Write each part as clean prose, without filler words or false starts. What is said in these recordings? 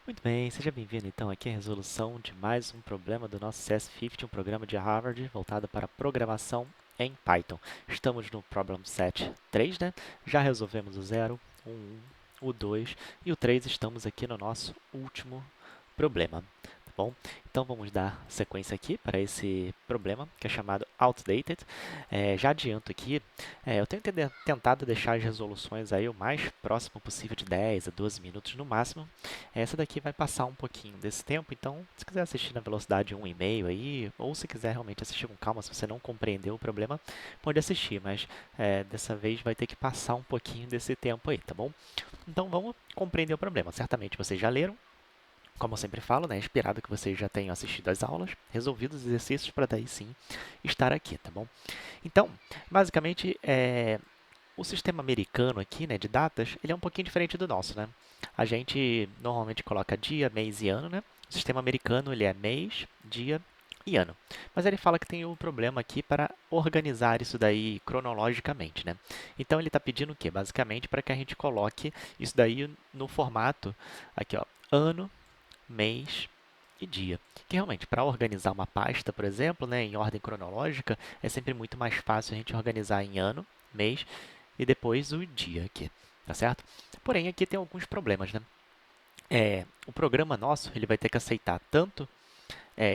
Muito bem, seja bem-vindo então aqui à resolução de mais um problema do nosso CS50, um programa de Harvard voltado para programação em Python. Estamos no Problem Set 3, né? Já resolvemos o 0, o 1, o 2 e o 3. Estamos aqui no nosso último problema, tá bom? Então vamos dar sequência aqui para esse problema que é chamado Outdated. Já adianto aqui, eu tenho tentado deixar as resoluções aí o mais próximo possível de 10 a 12 minutos no máximo. Essa daqui vai passar um pouquinho desse tempo, então se quiser assistir na velocidade 1,5 aí, ou se quiser realmente assistir com calma, se você não compreendeu o problema, pode assistir, mas dessa vez vai ter que passar um pouquinho desse tempo aí, tá bom? Então vamos compreender o problema. Certamente vocês já leram, como eu sempre falo, né? Esperado que vocês já tenham assistido às aulas, resolvido os exercícios para daí sim estar aqui, tá bom? Então, basicamente, o sistema americano aqui, né, de datas, ele é um pouquinho diferente do nosso, né? A gente normalmente coloca dia, mês e ano, né? O sistema americano, ele é mês, dia e ano. Mas ele fala que tem um problema aqui para organizar isso daí cronologicamente, né? Então, ele está pedindo o quê? Basicamente, para que a gente coloque isso daí no formato, aqui, ó, ano, mês e dia. Que realmente, para organizar uma pasta, por exemplo, né, em ordem cronológica, é sempre muito mais fácil a gente organizar em ano, mês e depois o dia aqui, tá certo? Porém, aqui tem alguns problemas, né? O programa nosso ele vai ter que aceitar tanto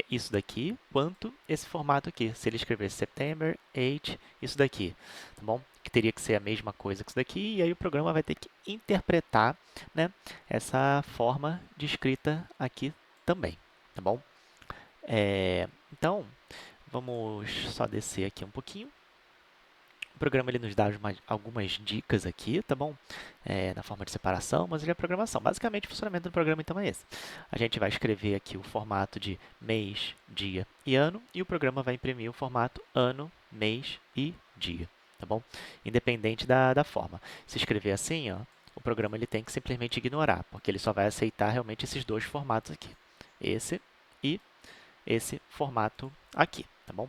isso daqui quanto esse formato aqui. Se ele escrever September 8, isso daqui, tá bom? Que teria que ser a mesma coisa que isso daqui, e aí o programa vai ter que interpretar, né, essa forma de escrita aqui também, tá bom? Então, vamos só descer aqui um pouquinho. O programa ele nos dá algumas dicas aqui, tá bom? Na forma de separação, mas ele é programação. Basicamente, o funcionamento do programa então é esse. A gente vai escrever aqui o formato de mês, dia e ano, e o programa vai imprimir o formato ano, mês e dia, tá bom? Independente da forma. Se escrever assim, ó, o programa ele tem que simplesmente ignorar, porque ele só vai aceitar realmente esses dois formatos aqui. Esse e esse formato aqui, tá bom?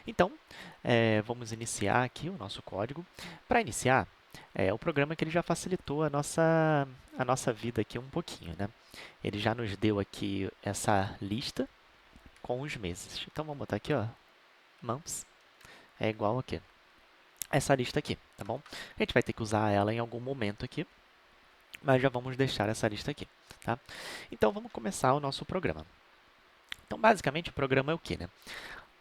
Então, vamos iniciar aqui o nosso código. Para iniciar, o programa que ele já facilitou a nossa vida aqui um pouquinho, né? Ele já nos deu aqui essa lista com os meses. Então, vamos botar aqui, ó, months é igual aqui, essa lista aqui, tá bom? A gente vai ter que usar ela em algum momento aqui, mas já vamos deixar essa lista aqui, tá? Então, vamos começar o nosso programa. Então, basicamente, o programa é o quê, né?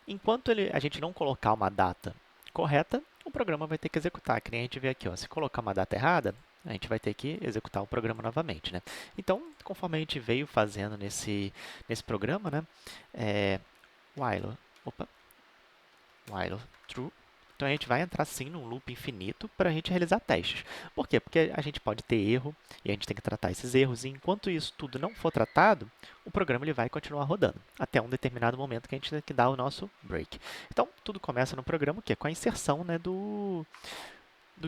Enquanto a gente não colocar uma data correta, o programa vai ter que executar. Que nem a gente vê aqui, ó, se colocar uma data errada, a gente vai ter que executar o programa novamente, né? Então, conforme a gente veio fazendo nesse programa, né? While, opa, while true. Então, a gente vai entrar sim num loop infinito para a gente realizar testes. Por quê? Porque a gente pode ter erro e a gente tem que tratar esses erros. E enquanto isso tudo não for tratado, o programa ele vai continuar rodando até um determinado momento que a gente tem que dar o nosso break. Então, tudo começa no programa que é com a inserção, né, do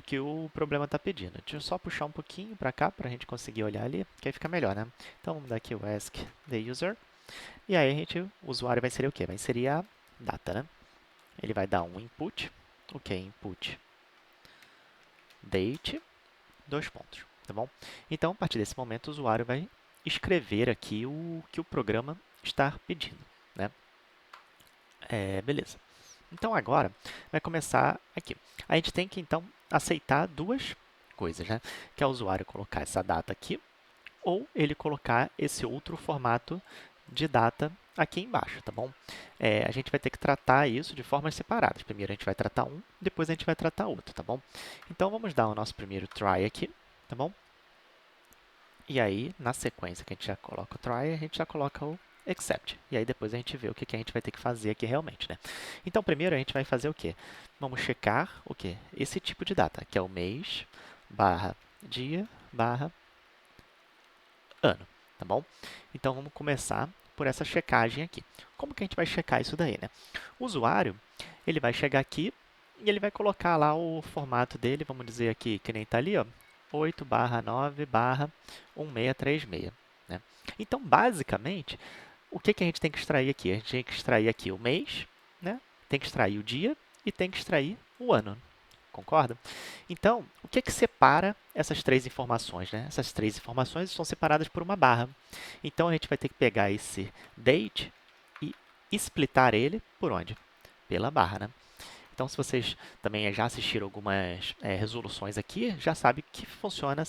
que o problema está pedindo. Deixa eu só puxar um pouquinho para cá para a gente conseguir olhar ali, que aí fica melhor, né? Então, vamos dar aqui o ask the user. E aí, o usuário vai inserir o quê? Vai inserir a data, né? Ele vai dar um input. O que é input? Date, dois pontos, tá bom? Então, a partir desse momento, o usuário vai escrever aqui o que o programa está pedindo, né? Beleza. Então, agora vai começar aqui. A gente tem que, então, aceitar duas coisas, né? Que é o usuário colocar essa data aqui ou ele colocar esse outro formato de data aqui embaixo, tá bom? A gente vai ter que tratar isso de formas separadas. Primeiro a gente vai tratar um, depois a gente vai tratar outro, tá bom? Então, vamos dar o nosso primeiro try aqui, tá bom? E aí, na sequência que a gente já coloca o try, a gente já coloca o except. E aí, depois a gente vê o que a gente vai ter que fazer aqui realmente, né? Então, primeiro a gente vai fazer o quê? Vamos checar o quê? Esse tipo de data, que é o mês, barra dia, barra ano, tá bom? Então, vamos começar por essa checagem aqui. Como que a gente vai checar isso daí, né? O usuário, ele vai chegar aqui e ele vai colocar lá o formato dele, vamos dizer aqui, que nem está ali, ó, 8/9/1636, né? Então, basicamente, o que a gente tem que extrair aqui? A gente tem que extrair aqui o mês, né? Tem que extrair o dia e tem que extrair o ano, concorda? Então, o que separa essas três informações, né? Essas três informações estão separadas por uma barra. Então, a gente vai ter que pegar esse date e splitar ele por onde? Pela barra, né? Então, se vocês também já assistiram algumas resoluções aqui, já sabe que funciona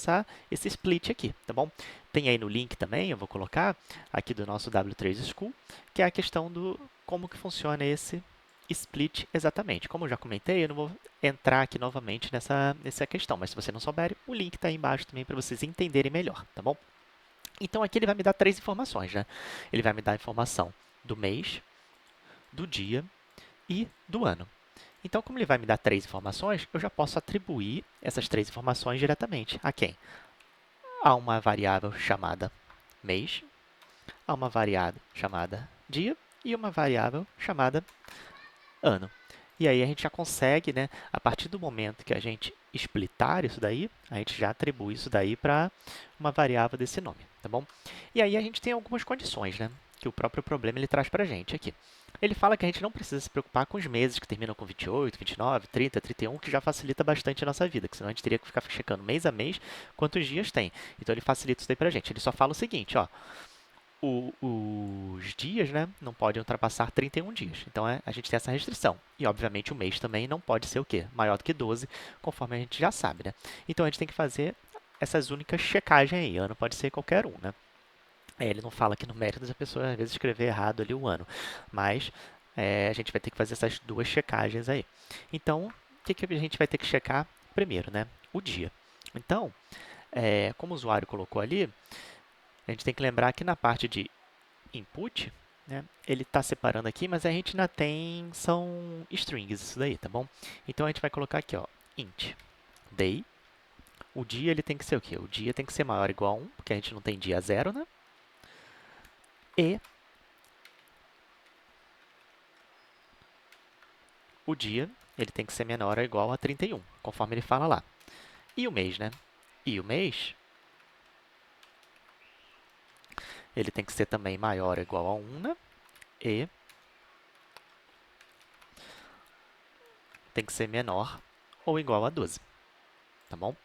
esse split aqui, tá bom? Tem aí no link também, eu vou colocar aqui do nosso W3 School, que é a questão do como que funciona esse split exatamente. Como eu já comentei, eu não vou entrar aqui novamente nessa questão, mas se você não souber, o link está aí embaixo também para vocês entenderem melhor, tá bom? Então, aqui ele vai me dar três informações, né? Ele vai me dar a informação do mês, do dia e do ano. Então, como ele vai me dar três informações, eu já posso atribuir essas três informações diretamente a quem? A uma variável chamada mês, a uma variável chamada dia e uma variável chamada ano. E aí a gente já consegue, né, a partir do momento que a gente splitar isso daí, a gente já atribui isso daí para uma variável desse nome, tá bom? E aí a gente tem algumas condições, né, que o próprio problema ele traz para a gente aqui. Ele fala que a gente não precisa se preocupar com os meses que terminam com 28, 29, 30, 31, que já facilita bastante a nossa vida, que senão a gente teria que ficar checando mês a mês quantos dias tem. Então ele facilita isso daí para a gente. Ele só fala o seguinte, ó, os dias, né, não podem ultrapassar 31 dias. Então, a gente tem essa restrição. E, obviamente, o mês também não pode ser o quê? Maior do que 12, conforme a gente já sabe, né? Então, a gente tem que fazer essas únicas checagens aí. Ano pode ser qualquer um, né? Ele não fala aqui no mérito da pessoa, às vezes, escrever errado ali o ano. Mas, a gente vai ter que fazer essas duas checagens aí. Então, o que a gente vai ter que checar primeiro, né? O dia. Então, como o usuário colocou ali, a gente tem que lembrar que na parte de input, né, ele está separando aqui, mas a gente ainda tem, são strings isso daí, tá bom? Então, a gente vai colocar aqui, ó, int day. O dia ele tem que ser o quê? O dia tem que ser maior ou igual a 1, porque a gente não tem dia 0, né? E o dia ele tem que ser menor ou igual a 31, conforme ele fala lá. E o mês, né? E o mês ele tem que ser também maior ou igual a 1, né? E tem que ser menor ou igual a 12, tá bom?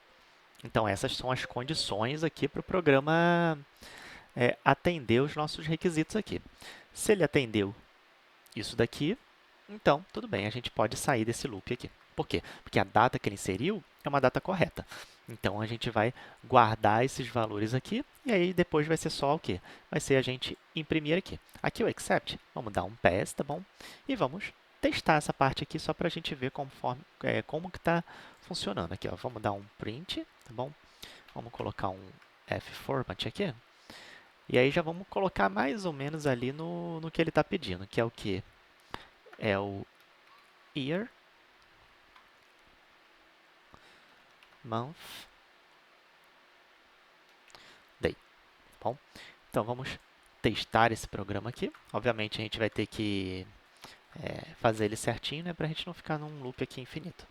Então, essas são as condições aqui para o programa atender os nossos requisitos aqui. Se ele atendeu isso daqui, então, tudo bem, a gente pode sair desse loop aqui. Por quê? Porque a data que ele inseriu é uma data correta. Então, a gente vai guardar esses valores aqui e aí depois vai ser só o quê? Vai ser a gente imprimir aqui. Aqui o except, vamos dar um pass, tá bom? E vamos testar essa parte aqui só para a gente ver como que está funcionando aqui. Ó. Vamos dar um print, tá bom? Vamos colocar um f-format aqui. E aí já vamos colocar mais ou menos ali no que ele está pedindo, que é o quê? É o year, month, day. Bom, então vamos testar esse programa aqui. Obviamente a gente vai ter que fazer ele certinho, né, para a gente não ficar num loop aqui infinito.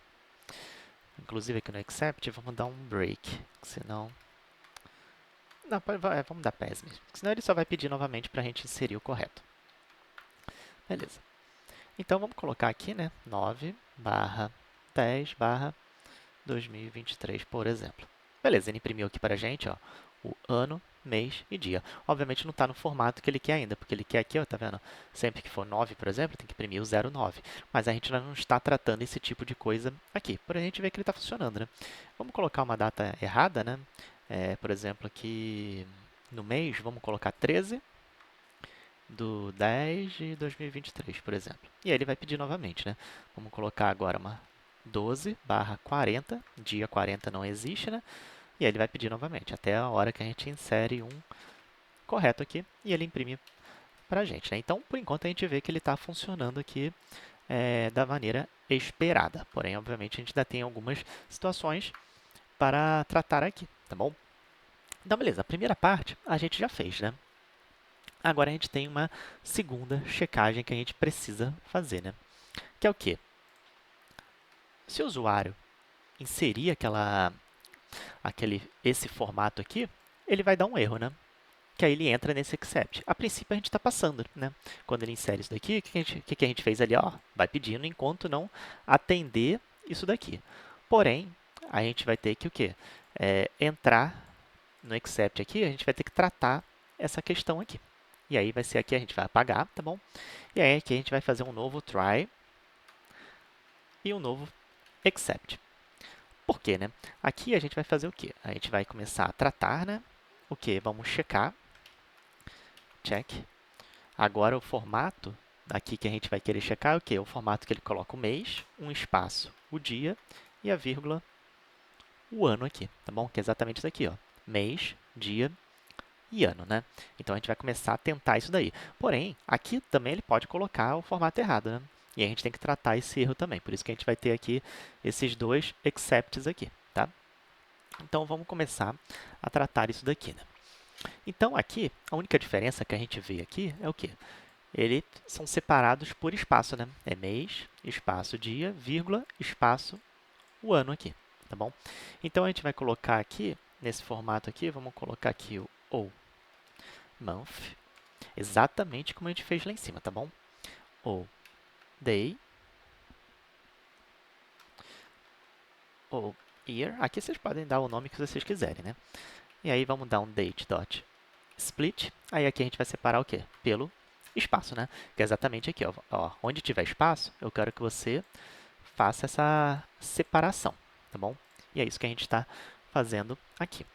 Inclusive aqui no except vamos dar um break, senão... Não, vamos dar pass mesmo, senão ele só vai pedir novamente para a gente inserir o correto. Beleza. Então vamos colocar aqui, né, 9/10/2023, por exemplo. Beleza, ele imprimiu aqui para a gente, ó, o ano, mês e dia. Obviamente não está no formato que ele quer ainda, porque ele quer aqui, ó, tá vendo? Sempre que for 9, por exemplo, tem que imprimir o 09. Mas a gente ainda não está tratando esse tipo de coisa aqui. Por a gente ver que ele está funcionando, né? Vamos colocar uma data errada, né? Por exemplo, aqui no mês, vamos colocar 13/10/2023, por exemplo. E aí ele vai pedir novamente, né? Vamos colocar agora uma 12/40, dia 40 não existe, né? E aí ele vai pedir novamente, até a hora que a gente insere um correto aqui e ele imprime para a gente, né? Então, por enquanto, a gente vê que ele está funcionando aqui da maneira esperada. Porém, obviamente, a gente ainda tem algumas situações para tratar aqui, tá bom? Então, beleza. A primeira parte a gente já fez, né? Agora a gente tem uma segunda checagem que a gente precisa fazer, né? Que é o quê? Se o usuário inserir esse formato aqui, ele vai dar um erro, né? Que aí ele entra nesse except. A princípio, a gente está passando, né? Quando ele insere isso daqui, o que a gente fez ali? Ó, vai pedindo enquanto não atender isso daqui. Porém, a gente vai ter que o quê? Entrar no except aqui, a gente vai ter que tratar essa questão aqui. E aí vai ser aqui, a gente vai apagar, tá bom? E aí aqui a gente vai fazer um novo try e um novo except. Por quê, né? Aqui a gente vai fazer o quê? A gente vai começar a tratar, né? O quê? Vamos checar. Check. Agora o formato aqui que a gente vai querer checar é o quê? O formato que ele coloca o mês, um espaço, o dia e a vírgula, o ano aqui, tá bom? Que é exatamente isso aqui, ó. Mês, dia e ano, né? Então, a gente vai começar a tentar isso daí. Porém, aqui também ele pode colocar o formato errado, né? E a gente tem que tratar esse erro também. Por isso que a gente vai ter aqui esses dois excepts aqui, tá? Então, vamos começar a tratar isso daqui, né? Então, aqui, a única diferença que a gente vê aqui é o quê? Eles são separados por espaço, né? É mês, espaço dia, vírgula, espaço, o ano aqui, tá bom? Então, a gente vai colocar aqui, nesse formato aqui, vamos colocar aqui o ou month, exatamente como a gente fez lá em cima, tá bom? Ou day, ou year. Aqui vocês podem dar o nome que vocês quiserem, né? E aí, vamos dar um date dot split. Aí, aqui a gente vai separar o quê? Pelo espaço, né? Que é exatamente aqui, ó. Onde tiver espaço, eu quero que você faça essa separação, tá bom? E é isso que a gente está fazendo aqui.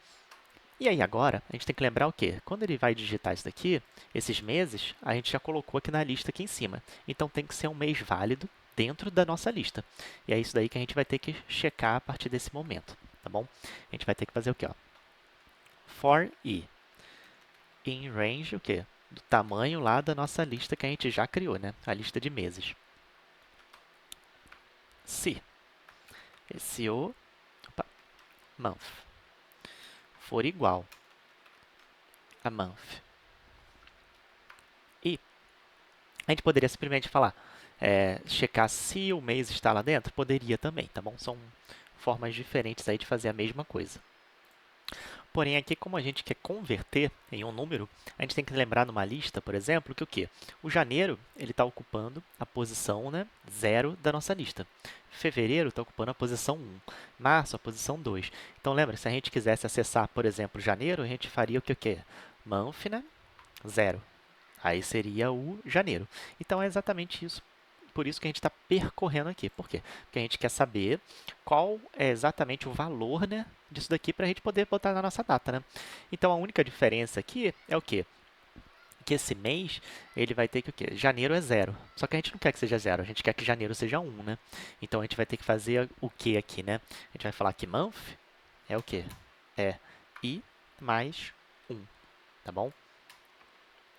E aí, agora, a gente tem que lembrar o quê? Quando ele vai digitar isso daqui, esses meses, a gente já colocou aqui na lista aqui em cima. Então, tem que ser um mês válido dentro da nossa lista. E é isso daí que a gente vai ter que checar a partir desse momento, tá bom? A gente vai ter que fazer o quê? Ó? For i in range, o quê? Do tamanho lá da nossa lista que a gente já criou, né? A lista de meses. Se esse month for igual a month e a gente poderia simplesmente falar, checar se o mês está lá dentro? Poderia também, tá bom? São formas diferentes aí de fazer a mesma coisa. Porém, aqui, como a gente quer converter em um número, a gente tem que lembrar numa lista, por exemplo, que o quê? O janeiro ele está ocupando a posição, né, 0 da nossa lista. Fevereiro está ocupando a posição 1. Março, a posição 2. Então, lembra, se a gente quisesse acessar, por exemplo, janeiro, a gente faria o quê? Month, né? 0. Aí seria o janeiro. Então, é exatamente isso. Por isso que a gente está percorrendo aqui. Por quê? Porque a gente quer saber qual é exatamente o valor, né, disso daqui para a gente poder botar na nossa data, né? Então, a única diferença aqui é o quê? Que esse mês, ele vai ter que o quê? Janeiro é 0. Só que a gente não quer que seja 0, a gente quer que janeiro seja 1, né? Então, a gente vai ter que fazer o que aqui, né? A gente vai falar que month é o quê? É i mais 1, tá bom?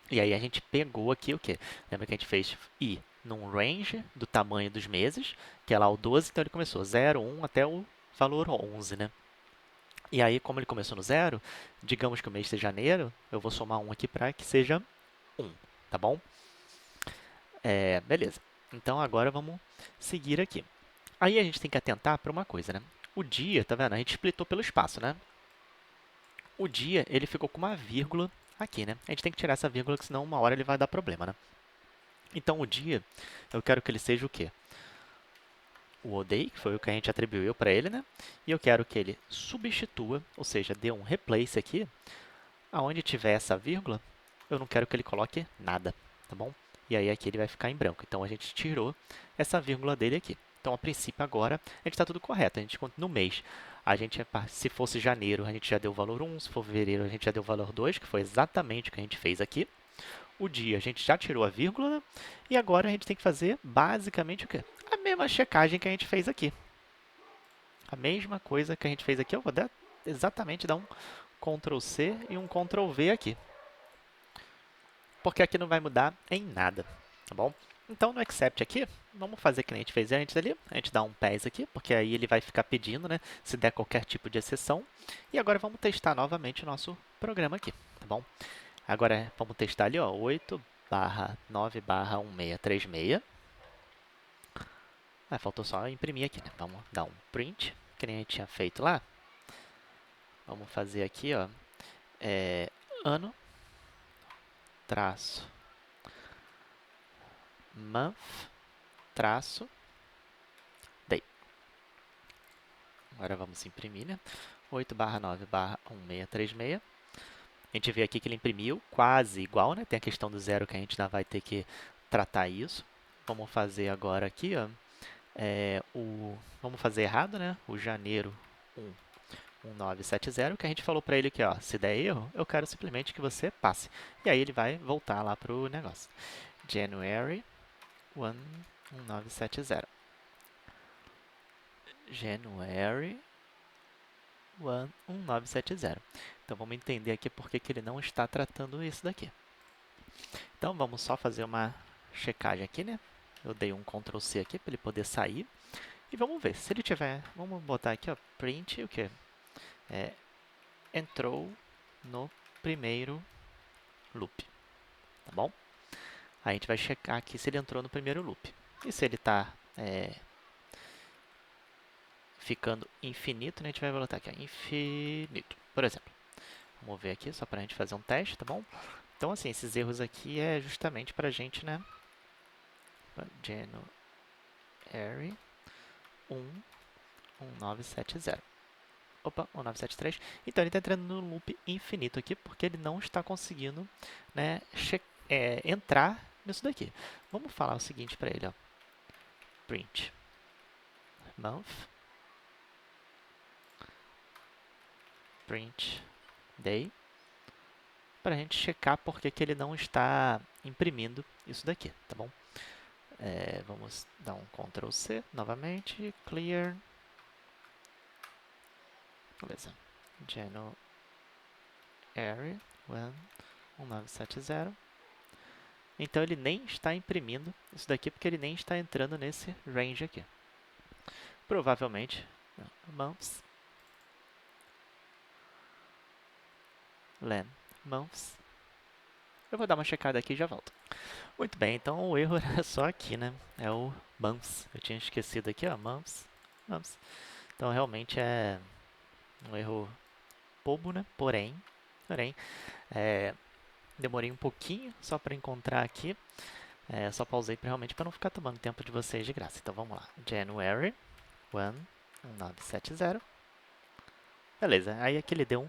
E aí a gente pegou aqui o quê? Lembra que a gente fez i num range do tamanho dos meses, que é lá o 12, então ele começou 0, 1 até o valor 11, né? E aí, como ele começou no 0, digamos que o mês seja janeiro, eu vou somar 1 aqui para que seja 1, tá bom? Beleza. Então, agora vamos seguir aqui. Aí a gente tem que atentar para uma coisa, né? O dia, tá vendo? A gente splitou pelo espaço, né? O dia, ele ficou com uma vírgula aqui, né? A gente tem que tirar essa vírgula, que senão uma hora ele vai dar problema, né? Então, o dia, eu quero que ele seja o quê? O day, que foi o que a gente atribuiu para ele, né? E eu quero que ele substitua, ou seja, dê um replace aqui, aonde tiver essa vírgula, eu não quero que ele coloque nada, tá bom? E aí aqui ele vai ficar em branco. Então, a gente tirou essa vírgula dele aqui. Então, a princípio, agora, a gente está tudo correto. A gente conta no mês. A gente, se fosse janeiro, a gente já deu o valor 1. Se for fevereiro, a gente já deu o valor 2, que foi exatamente o que a gente fez aqui. O dia, a gente já tirou a vírgula, né? E agora a gente tem que fazer basicamente o quê? A mesma checagem que a gente fez aqui. A mesma coisa que a gente fez aqui, eu vou exatamente dar um Ctrl C e um Ctrl V aqui. Porque aqui não vai mudar em nada, tá bom? Então, no except aqui, vamos fazer que nem a gente fez antes ali. A gente dá um pass aqui, porque aí ele vai ficar pedindo, né? Se der qualquer tipo de exceção. E agora vamos testar novamente o nosso programa aqui, tá bom? Agora vamos testar ali, ó, 8/9/1636. Faltou só imprimir aqui, né? Vamos dar um print, que nem a gente tinha feito lá. Vamos fazer aqui, ó, ano, traço, month, traço, day. Agora vamos imprimir, né? 8/9/1636. A gente vê aqui que ele imprimiu quase igual, né? Tem a questão do zero que a gente ainda vai ter que tratar isso. Vamos fazer agora aqui, ó, vamos fazer errado, né? O janeiro 1970, que a gente falou para ele que, ó, se der erro, eu quero simplesmente que você passe. E aí ele vai voltar lá para o negócio. January 1970. January 1970. Então vamos entender aqui por que ele não está tratando isso daqui. Então vamos só fazer uma checagem aqui, né? Eu dei um Ctrl C aqui para ele poder sair. E vamos ver, se ele tiver, vamos botar aqui, ó, print o quê? Entrou no primeiro loop, tá bom? Aí a gente vai checar aqui se ele entrou no primeiro loop. E se ele está ficando infinito, né, a gente vai botar aqui, ó, infinito, por exemplo. Vamos ver aqui, só para a gente fazer um teste, tá bom? Então, assim, esses erros aqui é justamente para a gente, né? January 1970. Opa, 1973. Então, ele está entrando no loop infinito aqui, porque ele não está conseguindo, né, entrar nisso daqui. Vamos falar o seguinte para ele, ó. Print month, print day, para a gente checar por que ele não está imprimindo isso daqui, tá bom? Vamos dar um Ctrl C novamente, clear, beleza, January 1970. Então ele nem está imprimindo isso daqui porque ele nem está entrando nesse range aqui. Provavelmente, months, len months. Eu vou dar uma checada aqui e já volto. Muito bem, então o erro era só aqui, né? É o months. Eu tinha esquecido aqui, ó, months. Então realmente é um erro bobo, né? Porém, demorei um pouquinho só para encontrar aqui. Só pausei realmente para não ficar tomando tempo de vocês de graça. Então vamos lá. January 1970. Beleza, aí aqui ele deu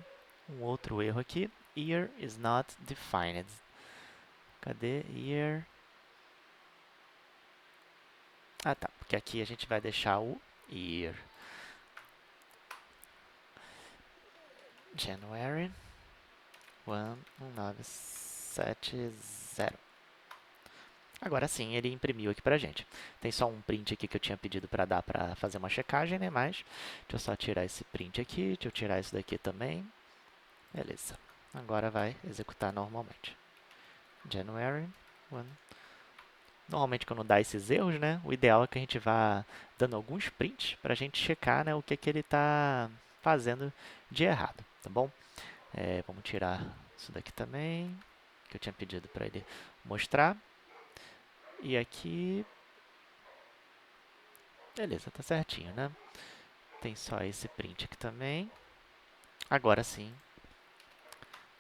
um outro erro aqui. Year is not defined. Cadê year? Ah, tá, porque aqui a gente vai deixar o year. January 1970. Agora sim, ele imprimiu aqui pra gente. Tem só um print aqui que eu tinha pedido para dar para fazer uma checagem, né? Mas deixa eu só tirar esse print aqui, deixa eu tirar isso daqui também. Beleza. Agora vai executar normalmente. January 1. Normalmente quando dá esses erros, né, o ideal é que a gente vá dando alguns prints para a gente checar, né, o que ele está fazendo de errado, tá bom? Vamos tirar isso daqui também, que eu tinha pedido para ele mostrar. E aqui, beleza, tá certinho, né? Tem só esse print aqui também. Agora sim,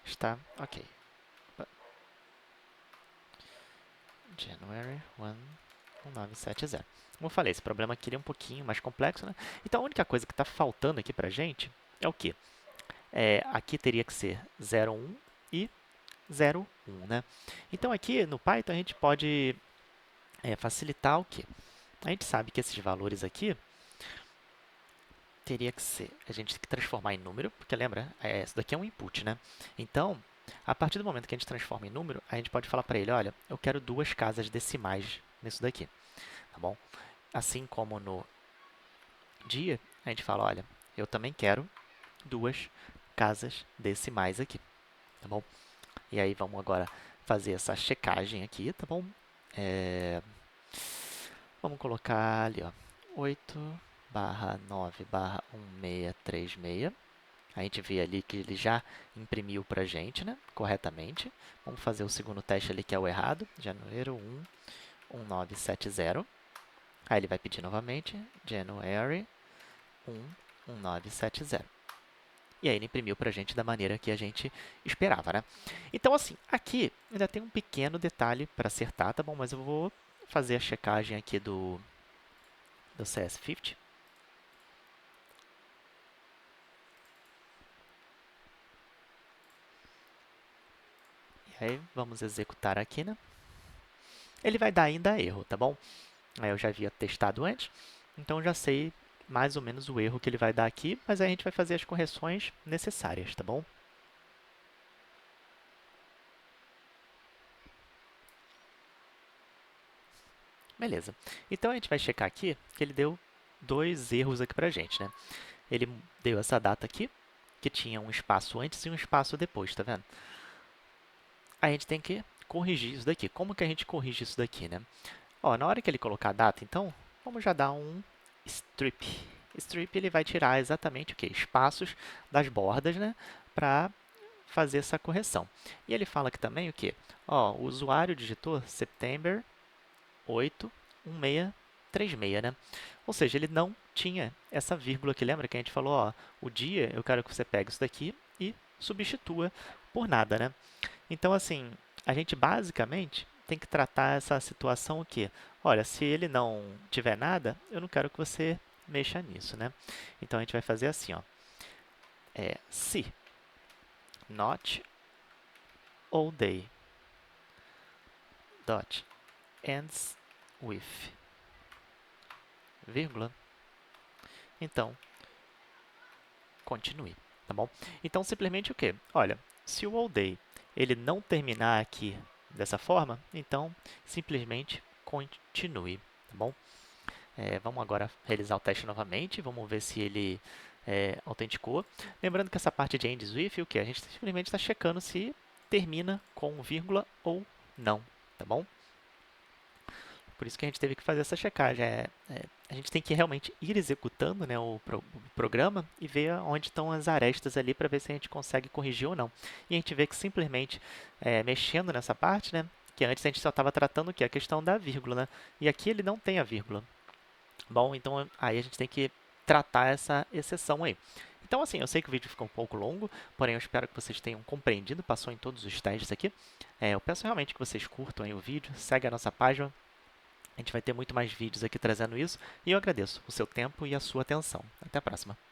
está ok. January 1, 1970. Como eu falei, esse problema aqui é um pouquinho mais complexo, né? Então, a única coisa que está faltando aqui para a gente é o quê? Aqui teria que ser 01 e 01, né? Então, aqui no Python, a gente pode facilitar o quê? A gente sabe que esses valores aqui teria que ser, a gente tem que transformar em número, porque lembra, isso daqui é um input, né? Então, a partir do momento que a gente transforma em número, a gente pode falar para ele, olha, eu quero 2 casas decimais nisso daqui, tá bom? Assim como no dia, a gente fala, olha, eu também quero 2 casas decimais aqui, tá bom? E aí vamos agora fazer essa checagem aqui, tá bom? Vamos colocar ali, ó, 8/9/1636. A gente vê ali que ele já imprimiu para a gente, né, corretamente. Vamos fazer o segundo teste ali, que é o errado. Janeiro 1, 1970. Aí ele vai pedir novamente, January 1, 1970. E aí ele imprimiu para a gente da maneira que a gente esperava, né? Então, assim, aqui ainda tem um pequeno detalhe para acertar, tá bom? Mas eu vou fazer a checagem aqui do CS50. Aí, vamos executar aqui, né? Ele vai dar ainda erro, tá bom? Eu já havia testado antes, então já sei mais ou menos o erro que ele vai dar aqui, mas aí a gente vai fazer as correções necessárias, tá bom? Beleza. Então, a gente vai checar aqui que ele deu dois erros aqui pra gente, né? Ele deu essa data aqui, que tinha um espaço antes e um espaço depois, tá vendo? A gente tem que corrigir isso daqui. Como que a gente corrige isso daqui, né? Ó, na hora que ele colocar a data, então, vamos já dar um strip. Strip, ele vai tirar exatamente o quê? Espaços das bordas, né? Para fazer essa correção. E ele fala aqui também o quê? Ó, o usuário digitou September 8, 1636, né? Ou seja, ele não tinha essa vírgula aqui. Lembra que a gente falou, ó, o dia, eu quero que você pegue isso daqui e substitua por nada, né? Então, assim, a gente basicamente tem que tratar essa situação o quê? Olha, se ele não tiver nada, eu não quero que você mexa nisso, né? Então, a gente vai fazer assim, ó. Se not all day dot ends with vírgula, então, continue, tá bom? Então, simplesmente o quê? Olha, se o all day ele não terminar aqui dessa forma, então, simplesmente continue, tá bom? Vamos agora realizar o teste novamente, vamos ver se ele autenticou. Lembrando que essa parte de ends with, o que? A gente simplesmente está checando se termina com vírgula ou não, tá bom? Por isso que a gente teve que fazer essa checagem. A gente tem que realmente ir executando, né, o programa e ver onde estão as arestas ali para ver se a gente consegue corrigir ou não. E a gente vê que simplesmente mexendo nessa parte, né, que antes a gente só estava tratando o quê? A questão da vírgula, né? E aqui ele não tem a vírgula. Bom, então aí a gente tem que tratar essa exceção aí. Então, assim, eu sei que o vídeo ficou um pouco longo, porém eu espero que vocês tenham compreendido, passou em todos os testes aqui. Eu peço realmente que vocês curtam aí o vídeo, segue a nossa página, a gente vai ter muito mais vídeos aqui trazendo isso, e eu agradeço o seu tempo e a sua atenção. Até a próxima!